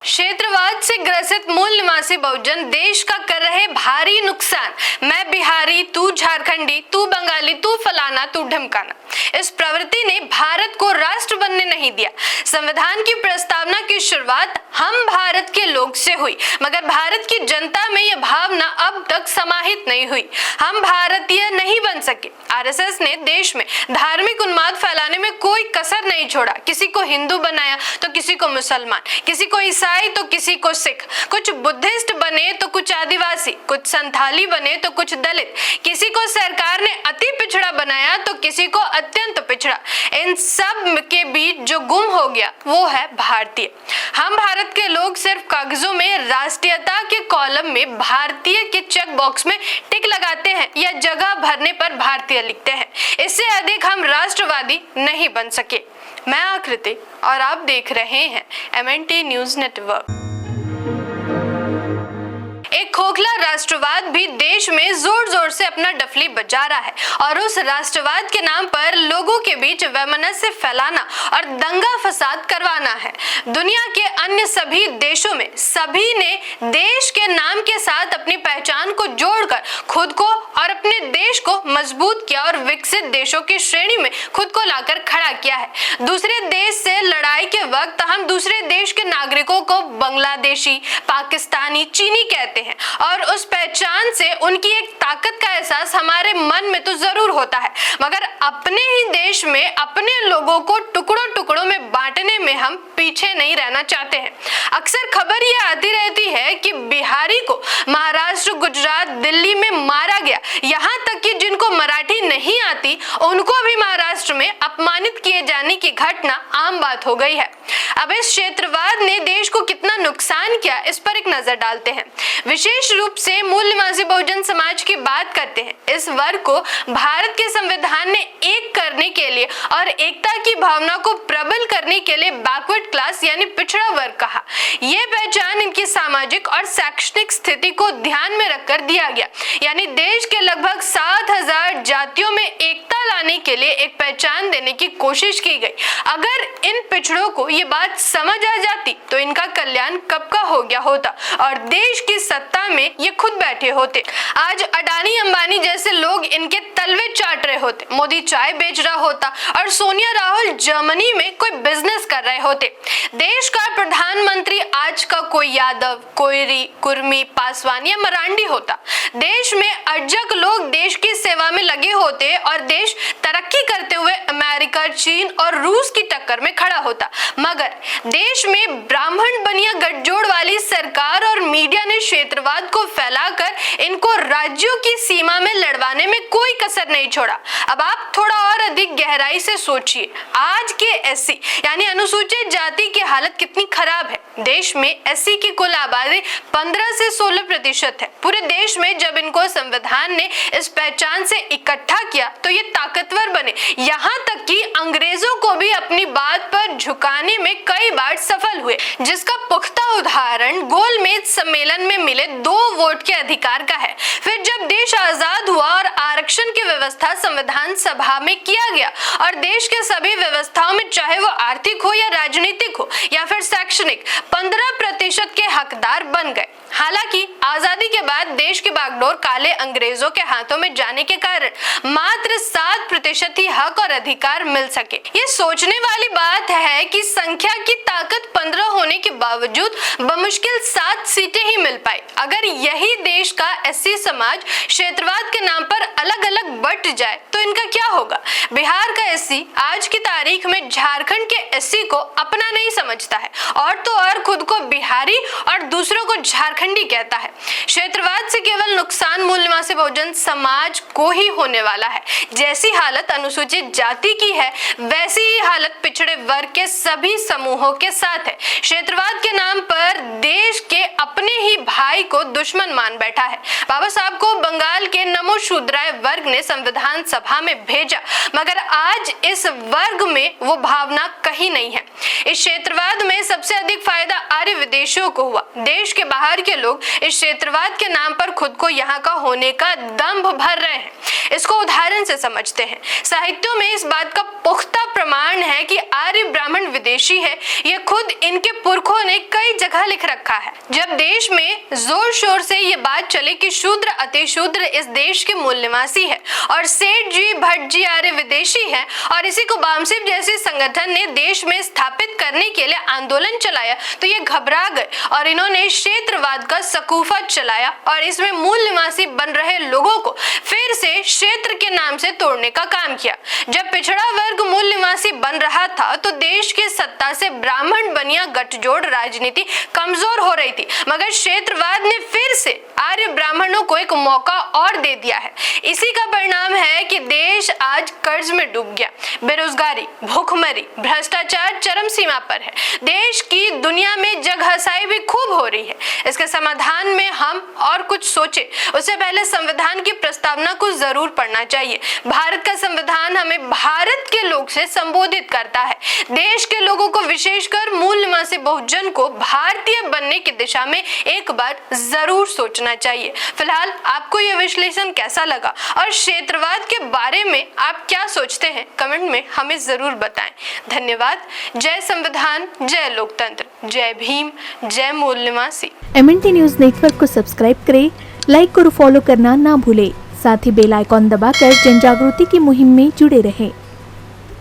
क्षेत्रवाद से ग्रसित मूल निवासी बहुजन देश का कर रहे भारी नुकसान। मैं बिहारी, तू झारखंडी, तू बंगाली, तू फलाना, तू ढमकाना। इस प्रवृत्ति ने भारत को राष्ट्र बनने नहीं दिया। संविधान की प्रस्तावना की शुरुआत हम भारत के लोग से हुई, मगर भारत की जनता में यह भावना अब तक समाहित नहीं हुई। हम भारतीय नहीं बन सके। आरएसएस ने देश में धार्मिक उन्माद फैलाने में कोई कसर नहीं छोड़ा। किसी को हिंदू बनाया तो किसी को मुसलमान, किसी को ईसाई तो किसी को सिख, कुछ बुद्धिस्ट बने तो कुछ आदिवासी, कुछ संथाली बने तो कुछ दलित, किसी को सरकार ने अति पिछड़ा बनाया तो किसी को अत्यंत पिछड़ा। इन सब के बीच जो गुम हो गया वो है भारतीय। हम भारत के लोग सिर्फ कागजों में राष्ट्रीयता के कॉलम में भारतीय के चेक बॉक्स में टिक लगाते हैं या जगह भरने पर भारतीय लिखते हैं। इससे अधिक हम राष्ट्रवादी नहीं बन सके। मैं आकृति और आप देख रहे हैं MNT न्यूज नेटवर्क। एक खोखला राष्ट्रवाद भी देश में जोर जोर से अपना डफली बजा रहा है और उस राष्ट्रवाद के नाम पर लोगों के बीच वैमनस्य फैलाना और दंगा फसाद करवाना है। दुनिया के अन्य सभी देशों में सभी ने देश के नाम के साथ अपनी पहचान को जोड़कर खुद को और अपने देश को मजबूत किया और विकसित देशों की श्रेणी में खुद को लाकर खड़ा किया है। दूसरे देश से लड़ाई के वक्त हम दूसरे देश के नागरिकों को बांग्लादेशी, पाकिस्तानी, चीनी कहते हैं और उस पहचान से उनकी एक ताकत का एहसास हमारे मन में तो जरूर होता है, मगर अपने ही देश में अपने लोगों को टुकड़ों टुकड़ों में बांटने में हम पीछे नहीं रहना चाहते हैं। अक्सर खबर ये आती रहती है कि बिहारी को महाराष्ट्र, गुजरात, दिल्ली में मारा गया, यहाँ तक कि जिनको मराठी नहीं आती उनको भी महाराष्ट्र में अपमानित किए जाने की घटना आम बात हो गई है। अब इस क्षेत्रवाद ने देश को कितना नुकसान किया इस पर एक नजर डालते हैं। विशेष रूप से मूल निवासी बहुजन समाज की बात करते हैं। इस वर्ग को भारत के संविधान ने एक करने के लिए और एकता की भावना को प्रबल करने के लिए बैकवर्ड क्लास यानी पिछड़ा वर्ग कहा। यह पहचान इनकी सामाजिक और शैक्षणिक स्थिति को ध्यान में रखकर दिया गया, यानी देश के लगभग 7,000 जातियों में एकता लाने के लिए एक पहचान देने की कोशिश की गई। अगर इन पिछड़ों को ये बात समझ आ जाती तो इनका कल्याण कब का हो गया होता और देश की सत्ता में ये खुद बैठे होते। आज अडानी, अंबानी जैसे लोग इनके तलवे चाट रहे होते, मोदी चाय बेच रहा होता और सोनिया राहुल जर्मनी में कोई बिजनेस कर रहे होते। देश का प्रधानमंत्री आज का कोई यादव, कोयरी, कुर्मी, पासवान या मरांडी होता। देश में अर्जक लोग देश की सेवा में लगे होते और देश तरक्की करते हुए अमेरिका, चीन और रूस की टक्कर में खड़ा होता। मगर देश में ब्राह्मण बनिया गठजोड़ वाली सरकार और मीडिया ने क्षेत्रवाद को फैलाकर इनको राज्यों की सीमा में लड़वाने में कोई कसर नहीं छोड़ा। अब आप थोड़ा और अधिक गहराई से सोचिए, आज के एससी यानी अनुसूचित जाति की हालत कितनी खराब है। देश में एससी की कुल आबादी 15 से 16% है। पूरे देश में जब इनको संविधान ने इस पहचान से इकट्ठा किया तो ये ताकतवर बने, यहाँ तक कि अंग्रेजों को भी अपनी बात पर झुकाने में कई बार सफल हुए, जिसका पुख्ता उदाहरण गोलमेज सम्मेलन में मिले 2 वोट के अधिकार का है। फिर जब देश आजाद हुआ और आरक्षण की व्यवस्था संविधान सभा में किया गया और देश के सभी व्यवस्थाओं में, चाहे वो आर्थिक हो या राजनीतिक हो या फिर शैक्षणिक, 15% के हकदार बन गए। हालांकि आजादी के बाद देश की बागडोर काले अंग्रेजों के हाथों में जाने के कारण मात्र 7% ही हक और अधिकार मिल सके। ये सोचने वाली बात है कि संख्या की ताकत 15 होने के बावजूद बमुश्किल 7 सीटें ही मिल पाई। अगर यही देश का एससी समाज क्षेत्रवाद के नाम पर अलग अलग बट जाए तो इनका क्या होगा। बिहार का एससी आज की तारीख में झारखंड के एससी को अपना नहीं समझता है और तो और खुद को बिहारी और दूसरों को झारखंडी कहता है। क्षेत्रवाद से केवल नुकसान मूल निवासी बहुजन समाज को ही होने वाला है। जैसी हालत अनुसूचित जाति की है वैसी ही हालत पिछड़े वर्ग के सभी समूहों के साथ है। क्षेत्रवाद के नाम पर देश के अपने ही भाई को दुश्मन मान बैठा है। बाबा साहब को बंगाल के नमो शूद्राय वर्ग ने संविधान सभा में भेजा, मगर आज इस वर्ग में वो भावना कहीं नहीं है। इस क्षेत्रवाद में सबसे अधिक फायदा आर्य विदेशियों को हुआ। देश के बाहर के लोग इस क्षेत्रवाद के नाम पर खुद को यहाँ का होने का दंभ भर रहे हैं। इसको उदाहरण से समझते हैं। साहित्यों में इस बात का पुख्ता प्रमाण है कि आर्य ब्राह्मण विदेशी है। यह खुद इनके पुरखों ने कई जगह लिख रखा है। जब देश में जोर शोर से ये बात चले कि शूद्र अति शूद्र इस देश के मूल निवासी है और सेठ जी भट्ट जी आर्य विदेशी है, और इसी को बामसिफ जैसे संगठन ने देश में स्थापित करने के लिए आंदोलन चलाया, तो ये घबरा गए और इन्होंने क्षेत्रवाद का सकूफा चलाया और इसमें मूल निवासी बन रहे लोगों को फिर से क्षेत्र के नाम से तोड़ने का काम किया। जब पिछड़ा वर्ग मूल निवासी बन रहा था तो देश की सत्ता से ब्राह्मण बनिया गठजोड़ राजनीति कमजोर हो रही थी, मगर क्षेत्रवाद ने फिर से आर्य ब्राह्मणों को एक मौका और दे दिया है। इसी का परिणाम है कि देश आज कर्ज में डूब गया। बेरोजगारी, भूखमरी, भ्रष्टाचार चरम सीमा पर है। देश की दुनिया में जगहसाई भी खूब हो रही है। इसके समाधान में हम और कुछ सोचे उससे पहले संविधान की प्रस्तावना को जरूर पढ़ना चाहिए। भारत का संविधान हमें भारत के लोग से संबोधित करता है। देश के लोगों को, विशेषकर मूल निवासी बहुजन को भारतीय बनने की दिशा में एक बार जरूर सोचना चाहिए। फिलहाल आपको यह विश्लेषण कैसा लगा और क्षेत्रवाद के बारे में आप क्या सोचते हैं, कमेंट में हमें जरूर बताएं। धन्यवाद। जय संविधान, जय लोकतंत्र, जय भीम, जय मूल निवासी। MNT न्यूज नेटवर्क को सब्सक्राइब करें, लाइक और फॉलो करना ना भूलें। साथ ही बेल आइकॉन दबाकर जन जागृति की मुहिम में जुड़े रहें।